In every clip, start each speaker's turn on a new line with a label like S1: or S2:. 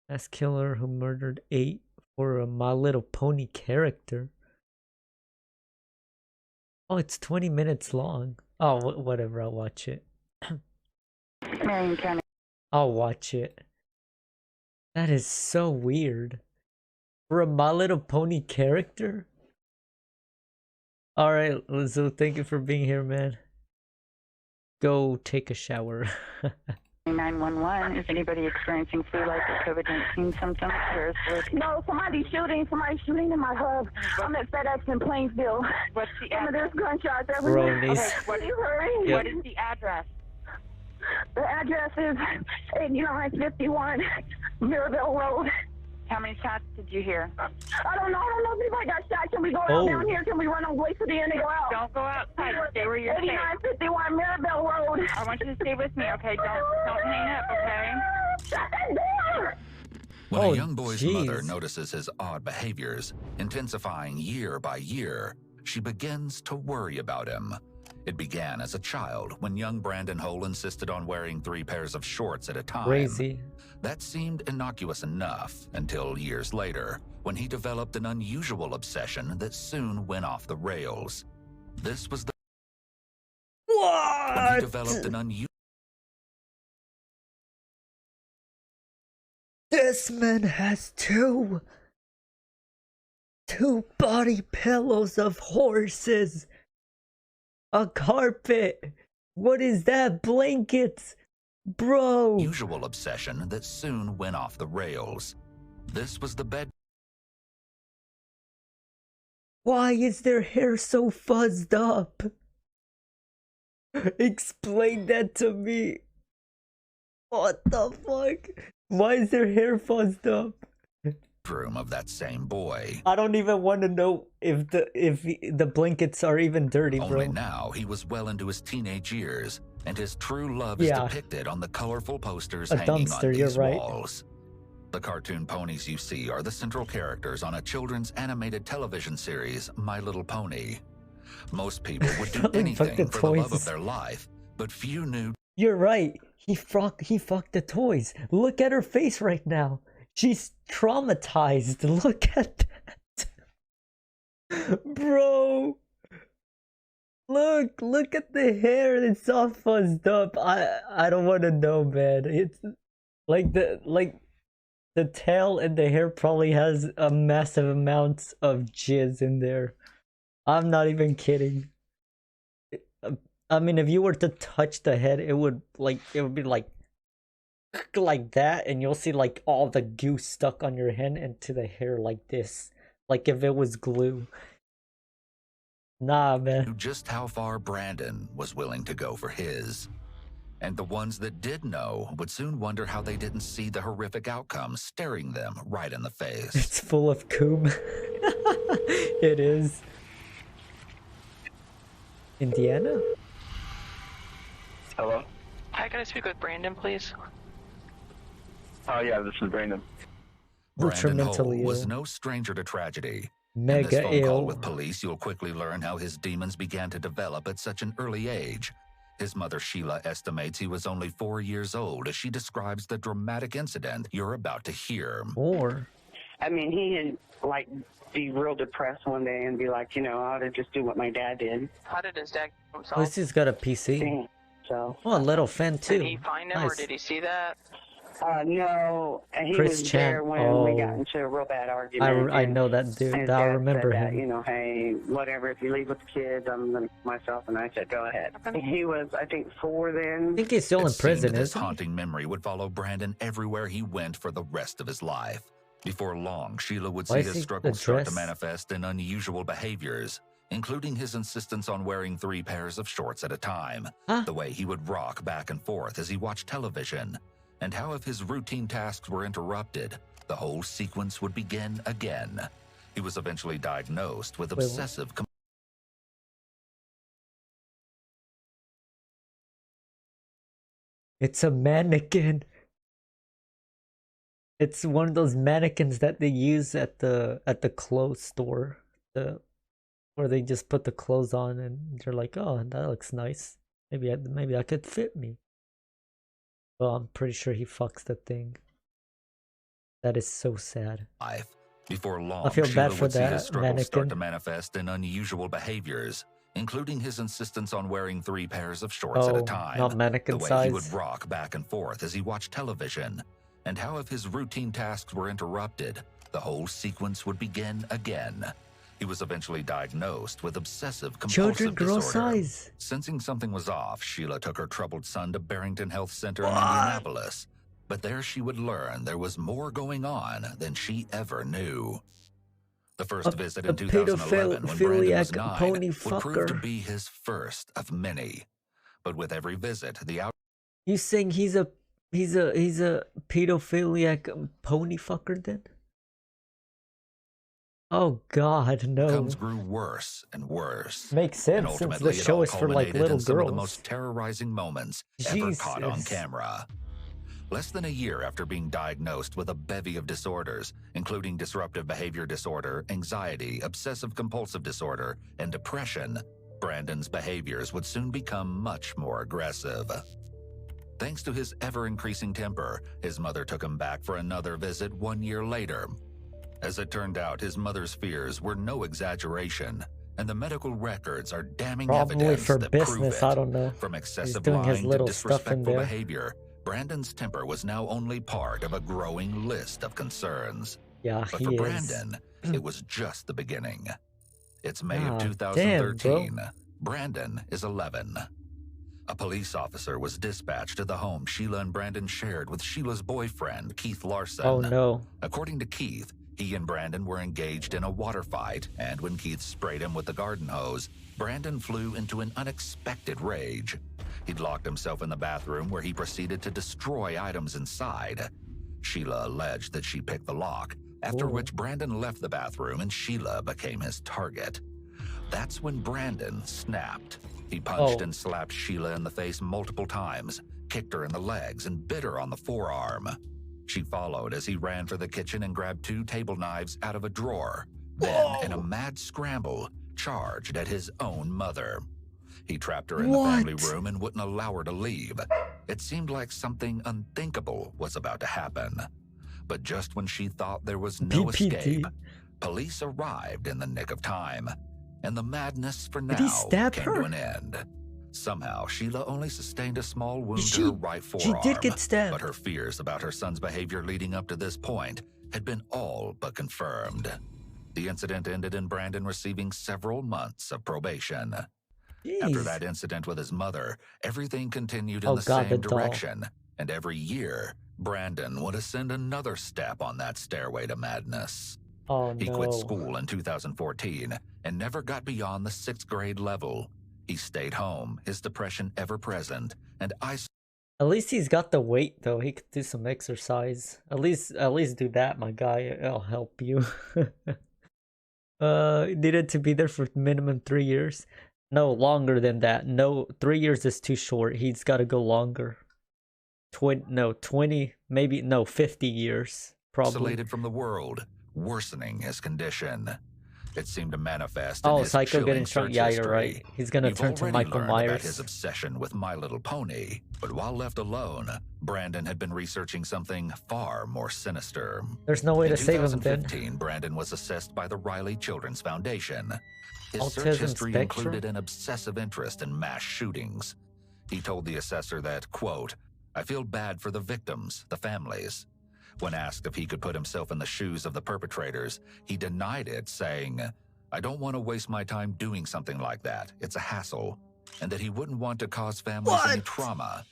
S1: Mass killer who murdered 8 for a My Little Pony character. Oh, it's 20 minutes long. Oh, whatever, I'll watch it.
S2: Marion County.
S1: I'll watch it. That is so weird. For a My Little Pony character? Alright, Lizzo, thank you for being here, man. Go take a shower.
S2: 911. Is anybody experiencing flu-like or COVID-19 symptoms?
S3: No, somebody's shooting in my hub. I'm at FedEx in Plainsville.
S2: What's the
S3: Some of
S2: address?
S3: there's gunshots everywhere.
S1: Bronies.
S2: Okay,
S3: What are you hurry?
S1: Yep.
S2: What is the address?
S3: The address is 8951 Mirabelle Road.
S2: How many shots did you hear?
S3: I don't know if anybody got shot. Can we go
S1: Oh.
S3: down here? Can we run on way to the end and go out?
S2: Don't go outside. Stay where you're safe.
S3: 8951 Mirabelle Road.
S2: I want you to stay with me, okay? Don't hang up, okay?
S3: Shut that door!
S4: When
S1: Oh,
S4: a young boy's
S1: jeez.
S4: mother notices his odd behaviors, intensifying year by year, she begins to worry about him. It began as a child when young Brandon Hole insisted on wearing 3 pairs of shorts at a time.
S1: Crazy.
S4: That seemed innocuous enough until years later, when he developed an unusual obsession that soon went off the rails. This was the when he developed an unusual
S1: This man has two body pillows of horses. A carpet. What is that? Blankets. Bro.
S4: unusual obsession that soon went off the rails. This was the bed
S1: Why is their hair so fuzzed up? Explain that to me. What the fuck? Why is their hair fuzzed up?
S4: room of that same boy.
S1: I don't even want to know if the blankets are even dirty,
S4: Only
S1: bro.
S4: now he was well into his teenage years, and his true love
S1: Yeah.
S4: is depicted on the colorful posters
S1: A
S4: hanging
S1: dumpster,
S4: on
S1: you're
S4: these
S1: right.
S4: walls. The cartoon ponies you see are the central characters on a children's animated television series, My Little Pony. Most people would do
S1: Probably fuck
S4: anything
S1: the
S4: for the love of
S1: toys.
S4: their life, but few knew
S1: You're right. He fucked the toys. Look at her face right now. She's traumatized. Look at that. Bro. Look at the hair. It's all fuzzed up. I don't want to know, man. It's like the tail and the hair probably has a massive amount of jizz in there. I'm not even kidding. I mean, if you were to touch the head, it would be like that, and you'll see like all the goo stuck on your head into the hair like this, like if it was glue. Nah, man.
S4: just how far Brandon was willing to go for his. And the ones that did know would soon wonder how they didn't see the horrific outcome staring them right in the face.
S1: It's full of coom. It is. Indiana?
S5: Hello?
S6: Hi, can I speak with Brandon, please?
S5: Oh, yeah, this is Brandon.
S1: Ultra
S4: Brandon
S1: mentally
S4: Hole was
S1: ill.
S4: no stranger to tragedy. In
S1: Mega
S4: this phone call
S1: ill.
S4: with police, you'll quickly learn how his demons began to develop at such an early age. His mother, Sheila, estimates he was only 4 years old as she describes the dramatic incident you're about to hear.
S1: Or
S7: I mean, he would be real depressed one day and be like, I ought to just do what my dad did.
S6: How did his dad kill
S1: at
S6: himself?
S1: least he's got a PC.
S7: So,
S1: Oh, a little fan too.
S6: Did he find him, or
S1: Nice.
S6: did he see that?
S7: no, he
S1: Chris
S7: was
S1: Chan.
S7: there when we got
S1: Oh.
S7: into a real bad argument.
S1: I
S7: and
S1: know that dude.
S7: his
S1: I
S7: dad
S1: remember
S7: said that,
S1: him.
S7: hey, whatever, if you leave with the kids, I'm going to myself. And I said, go ahead. He was, I think, 4
S1: I
S7: then.
S1: think he's still
S4: It
S1: in prison,
S4: seemed this
S1: isn't he?
S4: haunting memory would follow Brandon everywhere he went for the rest of his life. Before long, Sheila would
S1: Why
S4: see
S1: is
S4: his
S1: he
S4: struggles start to
S1: dressed-
S4: manifest in unusual behaviors, including his insistence on wearing 3 pairs of shorts at a time,
S1: Huh?
S4: the way he would rock back and forth as he watched television, and how if his routine tasks were interrupted, the whole sequence would begin again. He was eventually diagnosed with
S1: Wait,
S4: obsessive
S1: It's a mannequin. It's one of those mannequins that they use at the clothes store, where they just put the clothes on and they're like, oh, that looks nice. Maybe I could fit me. Well, I'm pretty sure he fucks the thing. That is so sad.
S4: life. Before long,
S1: I feel bad
S4: Sheila
S1: for
S4: would see his
S1: that
S4: struggles start
S1: mannequin.
S4: to manifest in unusual behaviors, including his insistence on wearing 3 pairs of shorts at a
S1: Oh,
S4: time,
S1: not
S4: the
S1: mannequin
S4: way he would
S1: size.
S4: rock back and forth as he watched television, and how if his routine tasks were interrupted, the whole sequence would begin again. He was eventually diagnosed with obsessive-compulsive
S1: Children grow
S4: disorder.
S1: size.
S4: Sensing something was off, Sheila took her troubled son to Barrington Health Center in
S1: What?
S4: Indianapolis. But there she would learn there was more going on than she ever knew. The first visit in 2011, when Brandon was 9,
S1: pony
S4: would prove to
S1: fucker.
S4: be his first of many. But with every visit, the
S1: You saying he's a pedophiliac pony fucker then? Oh God, no.
S4: outcomes grew worse and worse.
S1: Makes
S4: And
S1: sense since the
S4: ultimately, it
S1: show
S4: all
S1: is for like
S4: culminated
S1: little
S4: in some of the
S1: girls.
S4: most terrorizing moments ever caught on
S1: Jesus.
S4: camera. Less than a year after being diagnosed with a bevy of disorders, including disruptive behavior disorder, anxiety, obsessive-compulsive disorder, and depression, Brandon's behaviors would soon become much more aggressive. Thanks to his ever-increasing temper, his mother took him back for another visit 1 year later. As it turned out, his mother's fears were no exaggeration, and the medical records are damning
S1: Probably
S4: evidence
S1: for
S4: that
S1: business,
S4: prove
S1: I
S4: it.
S1: don't know.
S4: From excessive
S1: doing his
S4: lying to
S1: little stuff in
S4: disrespectful
S1: there.
S4: behavior, Brandon's temper was now only part of a growing list of concerns.
S1: Yeah,
S4: But
S1: he
S4: for
S1: is.
S4: Brandon, it was just the beginning. It's May of
S1: Ah,
S4: 2013.
S1: damn,
S4: Brandon is 11. A police officer was dispatched to the home Sheila and Brandon shared with Sheila's boyfriend, Keith Larson.
S1: Oh no.
S4: According to Keith, he and Brandon were engaged in a water fight, and when Keith sprayed him with the garden hose, Brandon flew into an unexpected rage. He'd locked himself in the bathroom where he proceeded to destroy items inside. Sheila alleged that she picked the lock, after
S1: Whoa.
S4: which Brandon left the bathroom and Sheila became his target. That's when Brandon snapped. He punched
S1: Oh.
S4: and slapped Sheila in the face multiple times, kicked her in the legs, and bit her on the forearm. She followed as he ran for the kitchen and grabbed 2 table knives out of a drawer. Then, in a mad scramble, charged at his own mother. He trapped her in the family
S1: What?
S4: room and wouldn't allow her to leave. It seemed like something unthinkable was about to happen. But just when she thought there was no
S1: PPT.
S4: escape, police arrived in the nick of time. And the madness for now
S1: Did he stab
S4: came
S1: her?
S4: to an end. Somehow, Sheila only sustained a small wound
S1: She-
S4: to her right
S1: she
S4: forearm.
S1: did get stabbed.
S4: But her fears about her son's behavior leading up to this point had been all but confirmed. The incident ended in Brandon receiving several months of probation. After
S1: Jeez.
S4: that incident with his mother, everything continued in
S1: Oh
S4: the
S1: God,
S4: same
S1: the doll.
S4: direction. And every year, Brandon would ascend another step on that stairway to madness.
S1: Oh
S4: He
S1: no.
S4: quit school in 2014 and never got beyond the 6th grade level. He stayed home, his depression ever present, and
S1: At least he's got the weight though. He could do some exercise. At least do that, my guy. I'll help you. Needed to be there for minimum 3 years. No, longer than that. No, 3 years is too short. He's got to go longer. 20, maybe, no, 50 years. Probably.
S4: isolated from the world, worsening his condition. It seemed to manifest in
S1: Oh,
S4: his
S1: Psycho
S4: chilling
S1: getting strong.
S4: search
S1: Yeah, you're
S4: history.
S1: right. He's gonna
S4: You've
S1: turn to
S4: already
S1: Michael
S4: learned about
S1: Myers.
S4: his obsession with My Little Pony, but while left alone, Brandon had been researching something far more sinister.
S1: There's no way
S4: In
S1: to save him then.
S4: 2015, Brandon was assessed by the Riley Children's Foundation. His search
S1: Autism
S4: history
S1: spectrum?
S4: included an obsessive interest in mass shootings. He told the assessor that, quote, "I feel bad for the victims, the families." When asked if he could put himself in the shoes of the perpetrators, he denied it, saying, "I don't want to waste my time doing something like that. It's a hassle," and that he wouldn't want to cause families any
S1: What?
S4: trauma.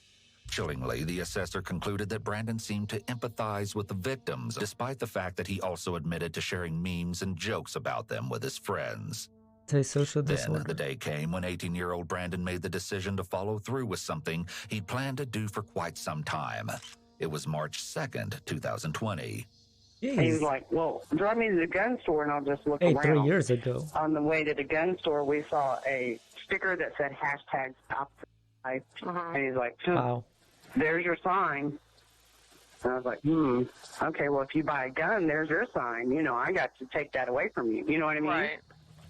S4: Chillingly, the assessor concluded that Brandon seemed to empathize with the victims, despite the fact that he also admitted to sharing memes and jokes about them with his friends.
S1: Antisocial
S4: Then
S1: disorder.
S4: the day came when 18-year-old Brandon made the decision to follow through with something he'd planned to do for quite some time. It was March 2nd, 2020.
S7: And he was
S1: Jeez.
S7: like, well, drive me to the gun store and I'll just look
S1: Hey,
S7: around.
S1: 3 years ago.
S7: On the way to the gun store, we saw a sticker that said hashtag stop the life. And he's like,
S1: Wow.
S7: there's your sign. And I was like, okay, well, if you buy a gun, there's your sign. You know, I got to take that away from you. You know what I mean?
S6: Right.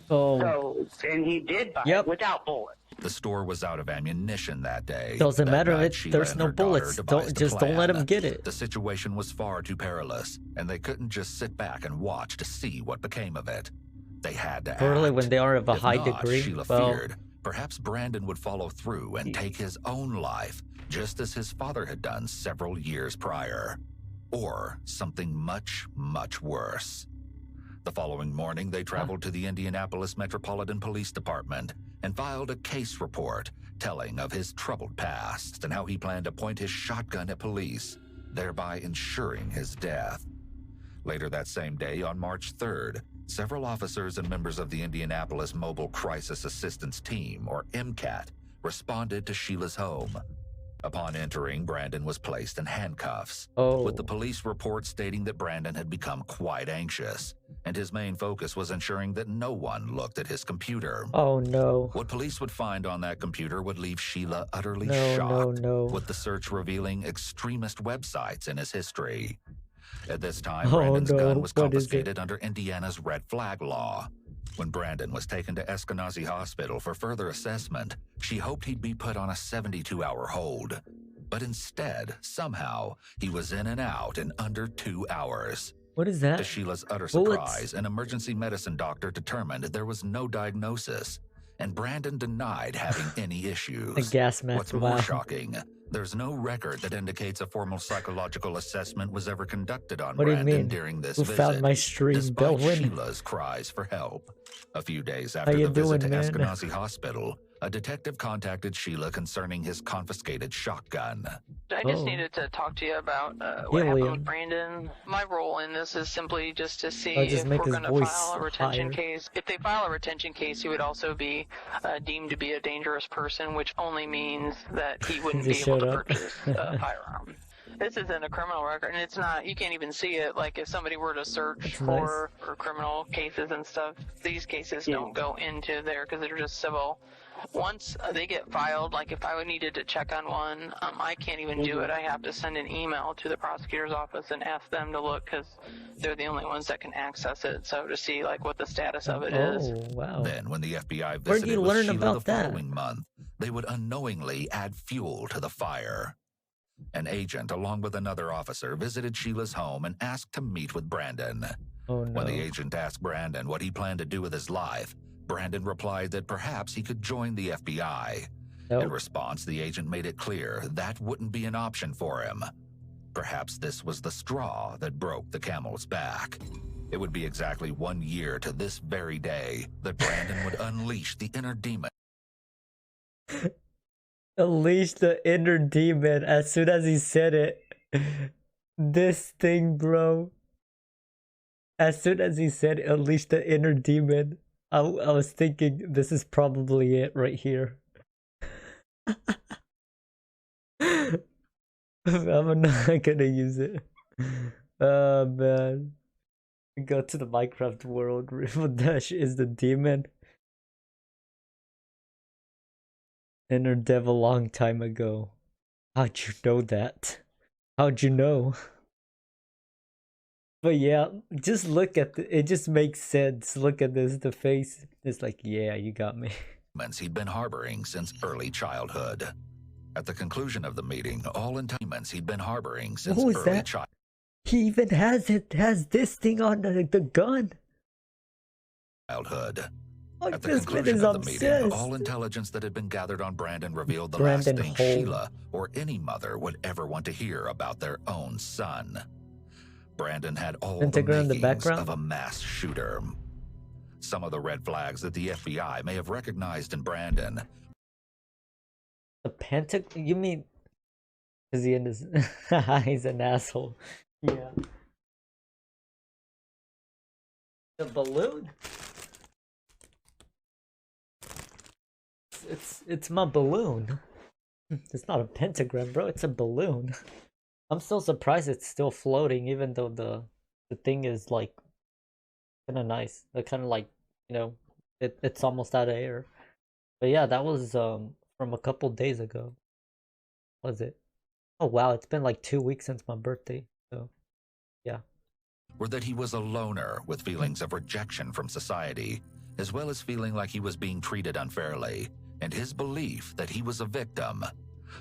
S1: Oh,
S7: So, and he did buy
S1: Yep.
S7: it without bullets.
S4: The store was out of ammunition that day.
S1: Doesn't
S4: That
S1: matter
S4: night,
S1: if
S4: Sheila
S1: there's
S4: and
S1: no
S4: her daughter
S1: bullets.
S4: devised a
S1: Don't let
S4: plan.
S1: him get it.
S4: The situation was far too perilous, and they couldn't just sit back and watch to see what became of it. They had to
S1: Particularly
S4: act.
S1: when they are of a
S4: If
S1: high
S4: not,
S1: degree.
S4: Sheila
S1: Well,
S4: feared perhaps Brandon would follow through and take his own life, just as his father had done several years prior. Or something much, much worse. The following morning, they traveled to the Indianapolis Metropolitan Police Department and filed a case report telling of his troubled past and how he planned to point his shotgun at police, thereby ensuring his death. Later that same day, on March 3rd, several officers and members of the Indianapolis Mobile Crisis Assistance Team, or MCAT, responded to Sheila's home. Upon entering, Brandon was placed in handcuffs, with the police report stating that Brandon had become quite anxious, and his main focus was ensuring that no one looked at his computer.
S1: Oh no.
S4: What police would find on that computer would leave Sheila utterly
S1: No,
S4: shocked,
S1: no.
S4: with the search revealing extremist websites in his history. At this time,
S1: Oh,
S4: Brandon's
S1: no.
S4: gun was
S1: What is it?
S4: confiscated under Indiana's red flag law. When Brandon was taken to Eskenazi Hospital for further assessment, she hoped he'd be put on a 72-hour hold. But instead, somehow, he was in and out in under 2 hours.
S1: What is that?
S4: To Sheila's utter
S1: Bullets.
S4: surprise, an emergency medicine doctor determined there was no diagnosis, and Brandon denied having any issues.
S1: A gas mask.
S4: What's more
S1: Wow.
S4: shocking, there's no record that indicates a formal psychological assessment was ever conducted on
S1: What do you
S4: Brandon
S1: mean?
S4: during this
S1: Who
S4: visit,
S1: found my stream,
S4: despite
S1: Belwin?
S4: Sheila's cries for help. A few days after
S1: you
S4: the visit
S1: doing,
S4: to
S1: man?
S4: Eskenazi Hospital, a detective contacted Sheila concerning his confiscated shotgun.
S6: I just
S1: Oh.
S6: needed to talk to you about what happened
S1: Helium.
S6: with Brandon. My role in this is simply just to see
S1: I'll just
S6: if
S1: make
S6: we're
S1: his
S6: going to
S1: voice
S6: file a retention
S1: higher.
S6: case. If they file a retention case, he would also be deemed to be a dangerous person, which only means that he wouldn't
S1: Just
S6: be able
S1: shut
S6: to
S1: up.
S6: purchase a firearm. This isn't a criminal record, and it's not. You can't even see it. Like if somebody were to search
S1: That's
S6: for criminal cases and stuff, these cases don't go into there because they're just civil. Once they get filed, like if I needed to check on one, I can't even do it. I have to send an email to the prosecutor's office and ask them to look because they're the only ones that can access it. So to see like what the status of it is.
S1: Oh wow.
S4: Then, when the FBI
S1: Where'd
S4: visited
S1: you
S4: with
S1: learn
S4: Sheila
S1: about
S4: the
S1: that?
S4: following month, they would unknowingly add fuel to the fire. An agent, along with another officer, visited Sheila's home and asked to meet with Brandon.
S1: Oh no.
S4: When the agent asked Brandon what he planned to do with his life, Brandon replied that perhaps he could join the FBI. In
S1: Nope.
S4: response, the agent made it clear that wouldn't be an option for him. Perhaps this was the straw that broke the camel's back. It would be exactly 1 year to this very day that Brandon would unleash the inner demon.
S1: Unleash the inner demon. As soon as he said it, this thing, bro. As soon as he said unleash the inner demon, I was thinking this is probably it right here. I'm not gonna use it. Oh man. Go to the Minecraft world. Rival Dash is the demon. Inner dev a long time ago. How'd you know that? How'd you know? But yeah, just look at it. Just makes sense. Look at this. The face. It's like, yeah, you got me.
S4: He'd been harboring since early childhood. At the conclusion of the meeting, all entanglements he'd been harboring since
S1: What was
S4: early
S1: that? He even has this thing on the gun.
S4: childhood.
S1: Like,
S4: At the
S1: this man
S4: conclusion
S1: is
S4: of the meeting,
S1: obsessed.
S4: all intelligence that had been gathered on Brandon revealed the
S1: Brandon
S4: last thing
S1: Hole.
S4: Sheila or any mother would ever want to hear about their own son. Brandon had all the
S1: Pentagram in the
S4: makings
S1: background?
S4: of a mass shooter. Some of the red flags that the FBI may have recognized in Brandon
S1: The pentagram? You mean? Is he in his? He's an asshole. Yeah. The balloon? It's my balloon. It's not a pentagram, bro. It's a balloon. I'm still surprised it's still floating, even though the thing is like kind of nice. They're kind of like, you know, it's almost out of air. But yeah, that was from a couple days ago. Was it? Oh wow, it's been like 2 weeks since my birthday. So yeah.
S4: were that he was a loner with feelings of rejection from society, as well as feeling like he was being treated unfairly, and his belief that he was a victim.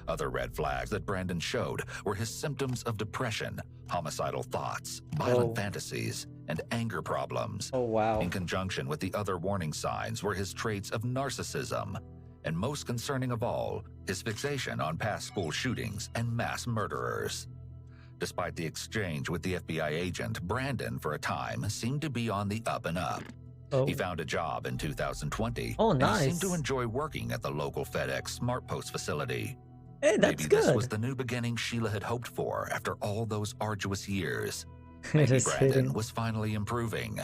S4: Other red flags that Brandon showed were his symptoms of depression, homicidal thoughts, violent fantasies, and anger problems.
S1: Oh, wow.
S4: In conjunction with the other warning signs were his traits of narcissism, and most concerning of all, his fixation on past school shootings and mass murderers. Despite the exchange with the FBI agent, Brandon, for a time, seemed to be on the up and up.
S1: Oh.
S4: He found a job in 2020.
S1: Oh,
S4: and
S1: nice.
S4: he seemed to enjoy working at the local FedEx SmartPost facility.
S1: Hey, that's
S4: Maybe
S1: good.
S4: this was the new beginning Sheila had hoped for after all those arduous years. Maybe
S1: Just
S4: Brandon
S1: kidding.
S4: was finally improving.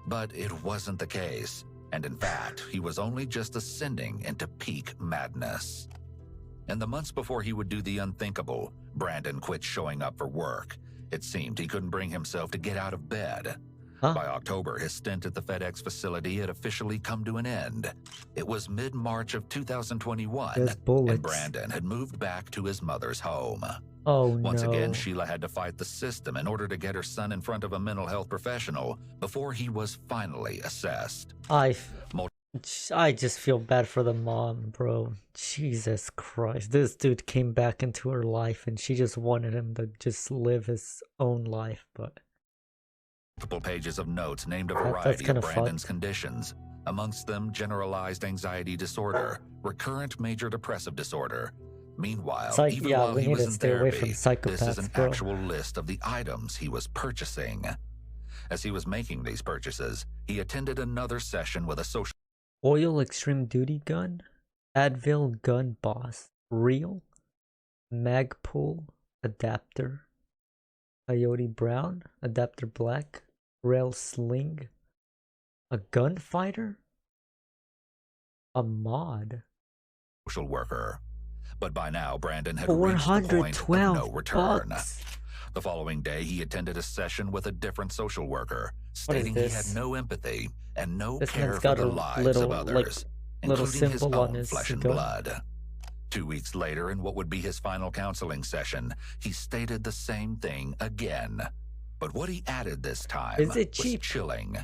S4: But it wasn't the case. And in fact, he was only just ascending into peak madness. In the months before he would do the unthinkable, Brandon quit showing up for work. It seemed he couldn't bring himself to get out of bed.
S1: Huh?
S4: By October, his stint at the FedEx facility had officially come to an end. It was mid-March of 2021,
S1: There's bullets.
S4: and Brandon had moved back to his mother's home.
S1: Oh,
S4: Once
S1: no.
S4: again, Sheila had to fight the system in order to get her son in front of a mental health professional before he was finally assessed.
S1: I just feel bad for the mom, bro. Jesus Christ. This dude came back into her life and she just wanted him to just live his own life, but
S4: Multiple pages of notes named a
S1: That's
S4: variety
S1: kinda
S4: of Brandon's
S1: fucked.
S4: conditions, amongst them generalized anxiety disorder, recurrent major depressive disorder. Meanwhile, even
S1: yeah,
S4: while
S1: we
S4: he
S1: need
S4: was
S1: to
S4: in
S1: stay away
S4: therapy,
S1: from
S4: this is
S1: psychopaths,
S4: an
S1: bro.
S4: actual list of the items he was purchasing. As he was making these purchases, he attended another session with a social
S1: Oil Extreme Duty Gun, Advil Gun Boss, Real, Magpul Adapter, Coyote Brown, Adapter Black, Rail Sling, a gunfighter, a mod.
S4: social worker. But by now, Brandon had reached the point of
S1: 412
S4: no return.
S1: bucks.
S4: The following day, he attended a session with a different social worker, stating he had
S1: this?
S4: no empathy and no
S1: This
S4: care
S1: man's
S4: for
S1: got
S4: the
S1: a
S4: lives
S1: little,
S4: of
S1: like,
S4: others,
S1: little
S4: including his
S1: symbol on
S4: own
S1: his
S4: flesh and
S1: gun.
S4: blood. 2 weeks later, in what would be his final counseling session, he stated the same thing again. But what he added this time
S1: Is it
S4: was
S1: cheap?
S4: chilling.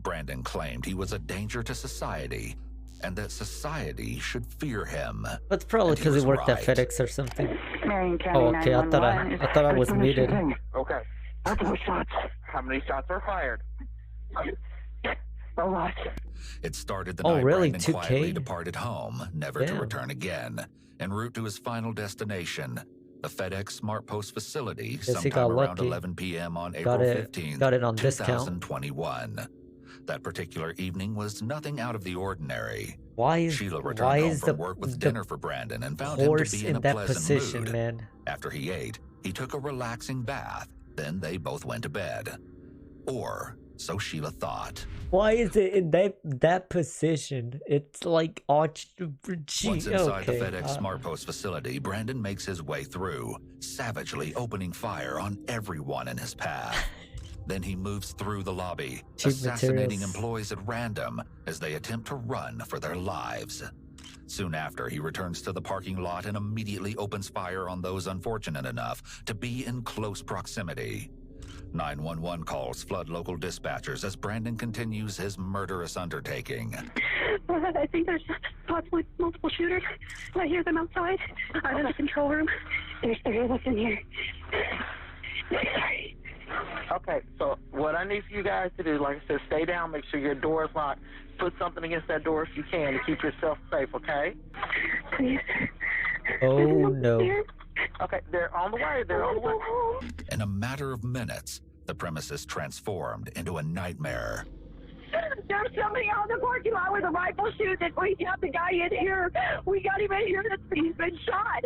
S4: Brandon claimed he was a danger to society, and that society should fear him.
S1: That's probably
S4: And he
S1: because he
S4: was
S1: worked at
S4: right.
S1: FedEx or something.
S2: Marion County
S1: Oh, okay. I thought
S2: 911
S1: I thought I was
S7: Person
S1: muted.
S7: shooting.
S5: Okay.
S7: Multiple shots.
S5: How many shots were fired?
S7: A lot.
S4: It started the
S1: Oh,
S4: night
S1: really?
S4: Brandon
S1: 2K?
S4: quietly departed home, never to
S1: Damn.
S4: return again, en route to his final destination, the FedEx SmartPost facility,
S1: Guess he
S4: sometime
S1: got
S4: around
S1: lucky.
S4: 11 p.m. on
S1: Got
S4: April
S1: it-
S4: 15th,
S1: got it on discount.
S4: 2021. That particular evening was nothing out of the ordinary.
S1: Why is
S4: Sheila returned
S1: why
S4: home
S1: is
S4: from
S1: the,
S4: work with
S1: the
S4: dinner for Brandon and found him to
S1: horse
S4: be in a
S1: that
S4: pleasant
S1: position,
S4: mood.
S1: man?
S4: After he ate, he took a relaxing bath. Then they both went to bed. Or, so Sheila thought.
S1: Why is it in that position? It's like
S4: Once inside the
S1: okay.
S4: FedEx SmartPost facility, Brandon makes his way through, savagely opening fire on everyone in his path. Then he moves through the lobby,
S1: Cheap
S4: assassinating
S1: materials.
S4: employees at random as they attempt to run for their lives. Soon after, he returns to the parking lot and immediately opens fire on those unfortunate enough to be in close proximity. 911 calls flood local dispatchers as Brandon continues his murderous undertaking.
S3: I think there's possibly multiple shooters. I hear them outside. I'm in the control room. There's 3 of us in here. Sorry.
S5: Okay, so what I need for you guys to do, like I said, stay down, make sure your door is locked. Put something against that door if you can to keep yourself safe, okay?
S3: Please.
S1: Oh no.
S5: Okay, they're on the way, they're on the way.
S4: In a matter of minutes, the premises transformed into a nightmare.
S3: There's somebody out in the parking lot with a rifle shooting. We got the guy in here. We got him in here. He's been shot.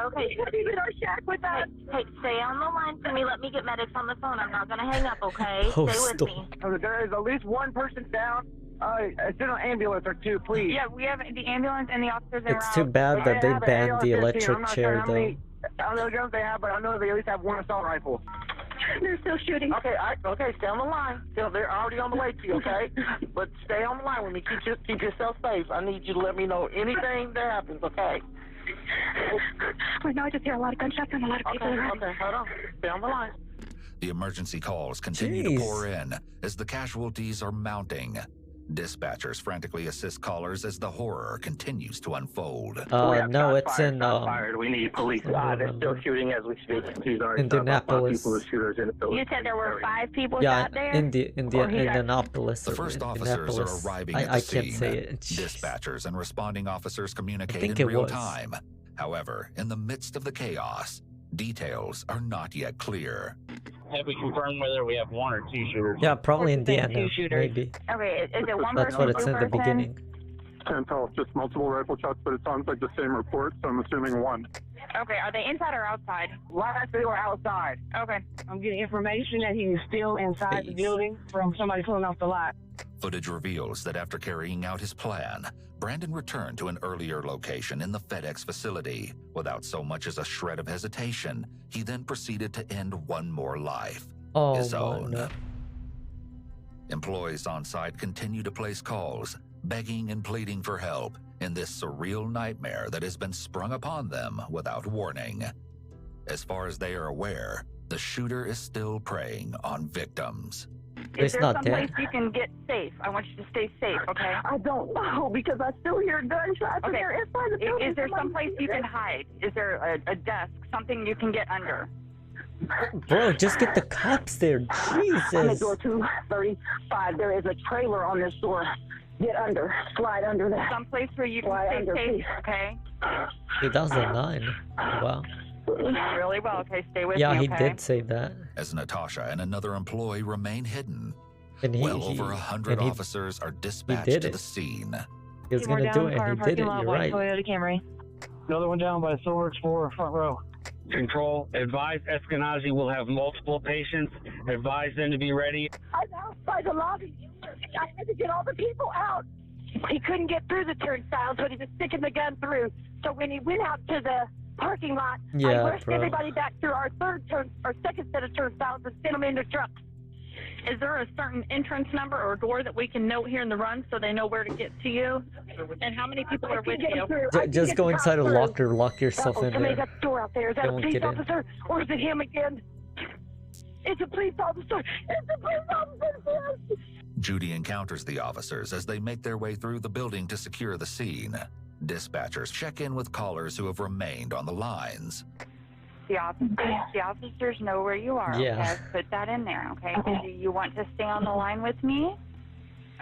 S8: Okay.
S3: He's in our shack with us.
S8: Hey, stay on the line for me. Let me get medics on the phone. I'm not going to hang up, okay?
S1: Oh,
S8: Stay with
S1: stop.
S8: me.
S5: There is at least one person down. Send an ambulance or two, please.
S2: Yeah, we have the ambulance and the officers en
S1: It's
S2: route.
S1: too bad that they
S5: have an
S1: banned the
S5: AR-15. I'm
S1: electric
S5: not sure
S1: chair
S5: how
S1: though.
S5: many- I don't know the guns they have, but I know they at least have one assault rifle.
S3: They're still shooting.
S5: Okay, okay, stay on the line. They're already on the way to you, okay? But stay on the line with me. Keep yourself safe. I need you to let me know anything that happens, okay?
S3: Right now, I just hear a lot of gunshots and a lot of people around.
S5: Okay, hold on. Stay on the line.
S4: The emergency calls continue
S1: Jeez.
S4: to pour in as the casualties are mounting. Dispatchers frantically assist callers as the horror continues to unfold.
S1: No, it's in
S5: We need police. They're still shooting as we speak.
S1: Indianapolis.
S8: You said there were 5 people
S1: Yeah,
S8: shot there?
S1: Indianapolis.
S4: The first officers are arriving at the
S1: I
S4: scene.
S1: can't say it.
S4: Dispatchers and responding officers communicate
S1: think
S4: in
S1: it
S4: real
S1: was.
S4: time. However, in the midst of the chaos, details are not yet clear.
S9: Have we confirmed whether we have 1 or 2 shooters?
S1: Yeah, probably Indiana,
S8: 2 shooters.
S1: maybe.
S8: Okay, is it one
S1: That's
S8: person?
S1: what it's in the beginning.
S10: Can't tell if just multiple rifle shots, but it sounds like the same report, so I'm assuming 1.
S8: Okay, are they inside or outside?
S7: Last they were outside.
S8: Okay.
S7: I'm getting information that he is still inside the building from somebody pulling off the lot.
S4: Footage reveals that after carrying out his plan, Brandon returned to an earlier location in the FedEx facility. Without so much as a shred of hesitation, he then proceeded to end one more life.
S1: Oh,
S4: his
S1: my
S4: own.
S1: no.
S4: Employees on site continue to place calls, begging and pleading for help in this surreal nightmare that has been sprung upon them without warning. As far as they are aware, the shooter is still preying on victims.
S8: Is there some place you can get safe? I want you to stay safe, okay?
S3: I don't know because I still hear gunshots.
S8: Okay.
S3: They're inside the building.
S8: Is there some place you can hide? Is there a desk, something you can get under?
S1: Bro, just get the cops there. Jesus.
S3: I'm at door 235. There is a trailer on this door. Get under. Slide under that.
S8: Some place where you can
S3: Slide
S8: stay
S3: under,
S8: safe,
S3: please.
S8: okay?
S1: 2009. Wow.
S8: Really well, okay? Stay with
S1: Yeah,
S8: me,
S1: he
S8: okay?
S1: did say that.
S4: As Natasha and another employee remain hidden,
S1: And
S4: over 100 officers are dispatched
S1: did
S4: to
S1: it.
S4: the scene.
S1: He was gonna do it, and he did it. You're right.
S7: Camry.
S9: Another one down by the Silver Explorer front row. Control, advise Eskenazi will have multiple patients. Advise them to be ready.
S3: I'm outside the lobby. I had to get all the people out. He couldn't get through the turnstiles, but he was sticking the gun through. So when he went out to the parking lot,
S1: Yeah,
S3: I rushed
S1: bro.
S3: everybody back through our second set of turnstiles and sent them in the trucks.
S2: Is there a certain entrance number or door that we can note here in the run so they know where to get to you? And how many people are with you?
S1: Just go inside a locker, lock yourself in
S3: Somebody
S1: there.
S3: got the door out there. Is that
S1: Don't
S3: a police
S1: get in.
S3: officer or is it him again? It's a police officer. It's a police officer. Yes.
S4: Judy encounters the officers as they make their way through the building to secure the scene. Dispatchers check in with callers who have remained on the lines.
S8: The officers know where you are,
S1: Yeah.
S8: okay? Put that in there, okay? Do you want to stay on the line with me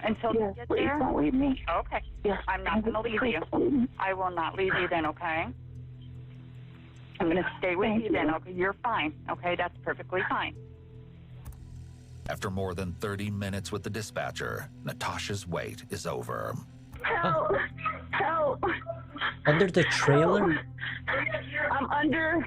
S8: until you get
S3: Please
S8: there?
S3: don't leave me.
S8: Okay.
S3: Yes.
S8: I'm not going to leave
S3: Please
S8: you.
S3: don't leave me.
S8: I will not leave you then, okay? I'm going to stay with
S3: Thank
S8: you then,
S3: you.
S8: okay? You're fine, okay? That's perfectly fine.
S4: After more than 30 minutes with the dispatcher, Natasha's wait is over.
S3: Help! Help!
S1: Under the trailer?
S3: I'm under.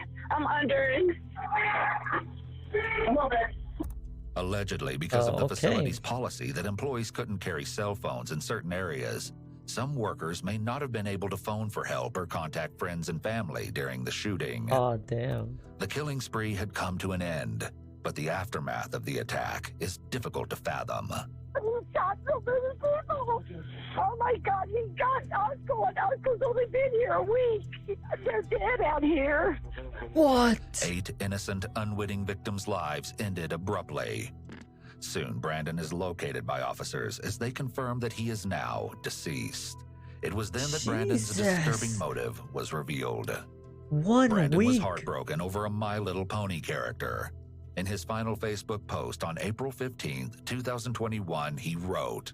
S4: Allegedly, because of the
S1: okay.
S4: facility's policy that employees couldn't carry cell phones in certain areas, some workers may not have been able to phone for help or contact friends and family during the shooting.
S1: Oh, damn.
S4: The killing spree had come to an end, but the aftermath of the attack is difficult to fathom.
S3: He shot so many people. Oh my God, he got Uncle, and Uncle's only been here a week. They're dead out here.
S1: What?
S4: 8 innocent, unwitting victims' lives ended abruptly. Soon, Brandon is located by officers as they confirm that he is now deceased. It was then that Brandon's
S1: Jesus.
S4: disturbing motive was revealed.
S1: 1
S4: Brandon was
S1: week.
S4: heartbroken over a My Little Pony character. In his final Facebook post on April 15th, 2021, he wrote,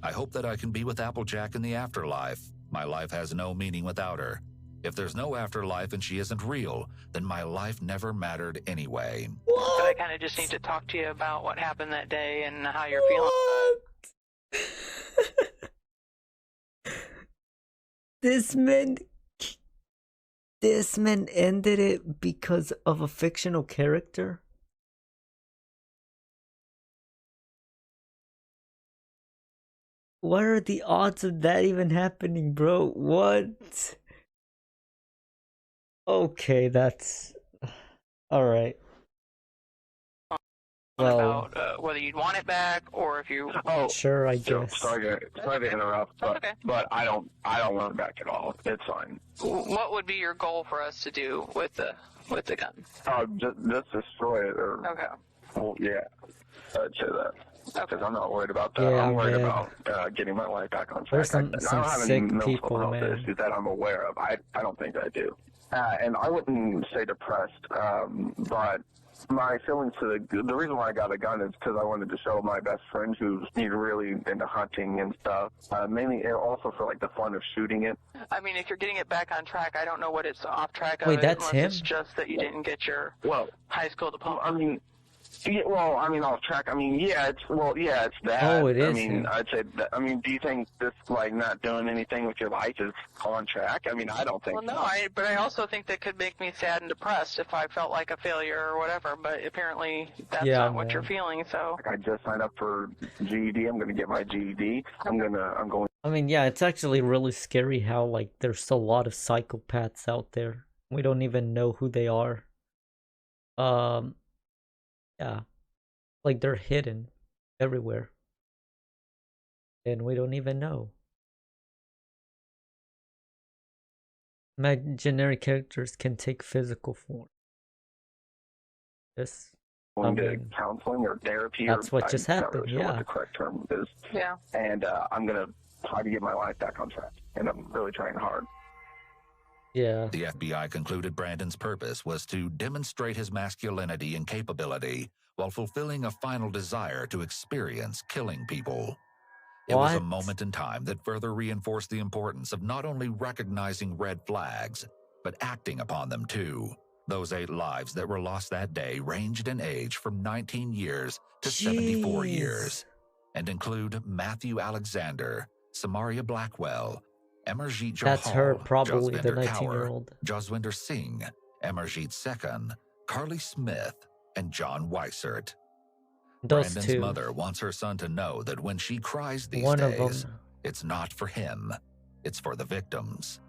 S4: "I hope that I can be with Applejack in the afterlife. My life has no meaning without her. If there's no afterlife and she isn't real, then my life never mattered anyway."
S6: But I kind of just need to talk to you about what happened that day and how you're feeling.
S1: This man ended it because of a fictional character? What are the odds of that even happening, bro? What? Okay, that's... Alright. Well,
S6: About whether you'd want it back or if you.
S1: sure, I
S10: So,
S1: guess.
S10: sorry to interrupt,
S6: That's
S10: but,
S6: okay.
S10: but I don't want it back at all. It's fine.
S6: What would be your goal for us to do with the gun?
S10: Just destroy it, or
S6: Okay.
S10: well, yeah, I'd say that.
S11: because I'm not worried about that.
S1: Yeah,
S11: I'm worried
S1: man.
S11: about getting my life back on track.
S1: There's some
S11: I don't have
S1: sick
S11: any mental
S1: people,
S11: health
S1: man.
S11: issues that I'm aware of. I don't think I do. And I wouldn't say depressed, but my feelings to the reason why I got a gun is because I wanted to show my best friend who's really into hunting and stuff. Mainly also for like the fun of shooting it.
S6: I mean, if you're getting it back on track, I don't know what it's off track of.
S1: Wait, that's
S6: unless
S1: him?
S6: It's just that you didn't get your high school diploma.
S11: I mean, yeah, well, I mean, off track. I mean, yeah, it's that.
S1: Oh, it is
S11: I mean,
S1: him.
S11: I'd say that. I mean, do you think this like not doing anything with your life is on track? I mean, I don't think.
S6: Well, no,
S11: so.
S6: but I also think that could make me sad and depressed if I felt like a failure or whatever. But apparently, that's not what you're feeling. So.
S11: Like I just signed up for GED. I'm going to get my GED. I'm going.
S1: I mean, yeah, it's actually really scary how like there's a lot of psychopaths out there. We don't even know who they are. Yeah. Like they're hidden everywhere. And we don't even know. Imaginary characters can take physical form. Yes.
S11: Going to counseling or therapy.
S1: That's what just
S11: I'm not
S1: happened,
S11: really sure
S1: yeah.
S11: what the correct term is.
S6: Yeah.
S11: And I'm going to try to get my life back on track. And I'm really trying hard.
S1: Yeah.
S4: The FBI concluded Brandon's purpose was to demonstrate his masculinity and capability while fulfilling a final desire to experience killing people. It was a
S1: What?
S4: moment in time that further reinforced the importance of not only recognizing red flags, but acting upon them too. Those 8 lives that were lost that day ranged in age from 19 years to 74 years, and include Matthew Alexander, Samaria Blackwell, Amarjeet Johal,
S1: That's her, probably the
S4: Jaswinder Kaur,
S1: 19-year-old.
S4: Jaswinder Singh, Amarjeet Second, Carly Smith, and John Weissert.
S1: Those
S4: Brandon's
S1: two.
S4: mother wants her son to know that when she cries these
S1: One of
S4: days,
S1: them.
S4: it's not for him, it's for the victims.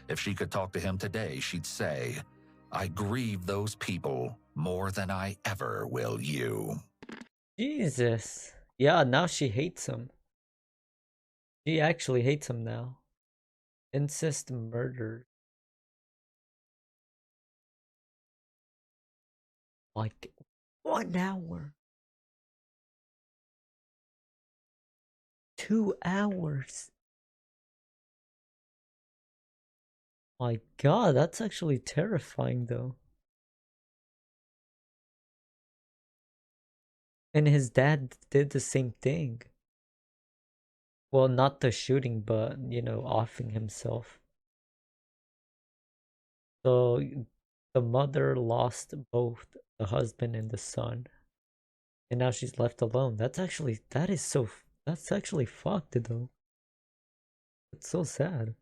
S4: If she could talk to him today, she'd say, "I grieve those people more than I ever will you."
S1: Jesus. Yeah, now she hates him. She actually hates him now. Incest murder. Like 1 hour. 2 hours. My God, that's actually terrifying though. And his dad did the same thing. Well, not the shooting, but, you know, offing himself. So, the mother lost both the husband and the son. And now she's left alone. That's actually fucked though. It's so sad.